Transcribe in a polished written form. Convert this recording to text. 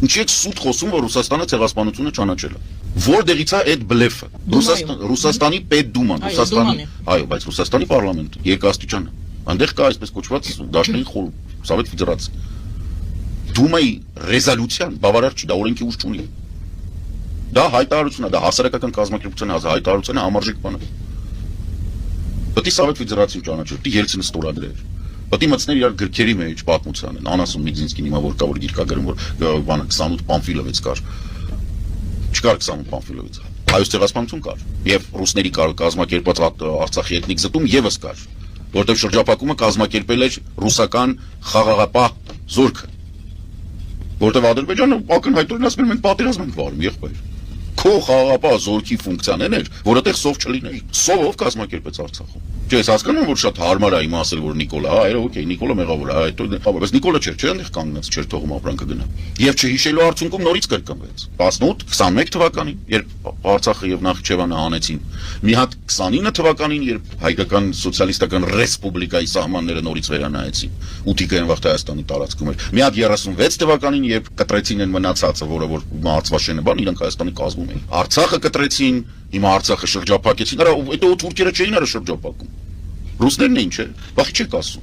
Ինչի՞ եք սուտ խոսում, որ Ռուսաստանը ցեղասպանությունը ճանաչել է։ Որտեղից է այդ բլեֆը։ Ռուսաստանի պետդուման, այո, բայց Ռուսաստանի պարլամենտը երկաստիճան է։ Այնտեղ կա այսպես կոչված դաշնային խոր Սովետ Ֆեդերացիա։ Դումայի ռեզոլյուցիան բավարար չի, դա օրենքի ուժ չունի։ Դա հայտարարություն է, դա հասարակական կազմակերպության հայտարարություն է, համարժեք բան է։ Պետք է Սովետ Ֆեդերացիան ճանաչի, պետք է Ելցինը ստորագրեր։ Պետք է մտցներ իր գրքերի մեջ պատմությանը, անասուն Միգզինսկին հիմա որ կա որ գիրք կա գրում որ բանը 28 Պամֆիլովից կար։ Չկար 28 Պամֆիլովից։ Հայոց ցեղասպանություն կար։ Եվ ռուսների կազմակերպած Արցախի էթնիկ զտում եւս կար, որտեղ շրջափակումը կազմակերպել էր ռուսական խաղաղապահ զորքը։ Որտեղ Ադրբեջանը ակնհայտորեն ասում էր մենք պատերազմ ենք վարում, եղբայր։ Քո խաղաղապահ զորքի ֆունկցիան էր, որ այդտեղ սով չլիներ։ Սովով կազմակերպեց Արցախում։ Չէ, ես հասկանում եմ, որ շատ հարմար է իմ ասել, որ Նիկոլա, այո, օքեյ, Նիկոլը մեղավոր է, այդ բայց Նիկոլը չէր, այնտեղ կանգնած չէր թողում ապրանքը գնա։ Եվ չհիշելու արդյունքում նորից կրկնվեց։ 18-21 թվականին, երբ Արցախը եւ Նախիջևանը հանեցին, մի հատ 29 թվականին, երբ հայկական սոցիալիստական ռեսպուբլիկայի սահմանները նորից վերանայեցին, Ուտիկային վաղ Հայաստանի տարածքում էր։ Մի հատ 36 թվականին, երբ կտրեցին այն մնացածը, որը որ Մահացվաշենը բան, իրանք Հայաստանի կազմում էին։ Արցախը կտրեցին, հիմա Արցախը շրջափակեցին, այո, այդ թուրքերը չէին արա շրջափակում։ Ռուսներն էին, չէ՞, բախի չեք ասում։